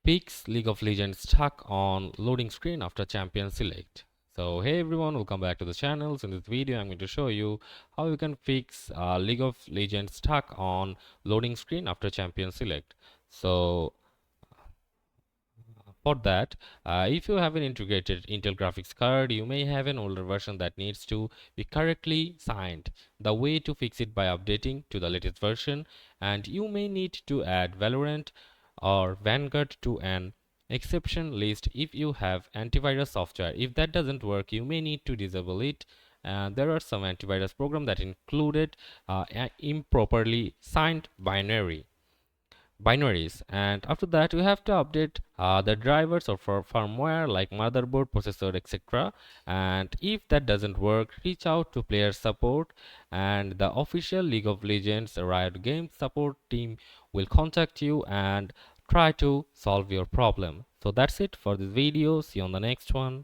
Fix League of Legends stuck on loading screen after champion select. So hey everyone, welcome back to the channel. So in this video I'm going to show you how you can fix League of Legends stuck on loading screen after champion select. So for that, if you have an integrated Intel graphics card, you may have an older version that needs to be correctly signed. The way to fix it by updating to the latest version, and you may need to add Valorant or Vanguard to an exception list if you have antivirus software. If that doesn't work, you may need to disable it. There are some antivirus programs that included improperly signed binaries, and after that you have to update the drivers or for firmware like motherboard, processor, etc. And if that doesn't work, reach out to player support, and the official League of Legends Riot Games support team will contact you and try to solve your problem. So that's it for this video. See you on the next one.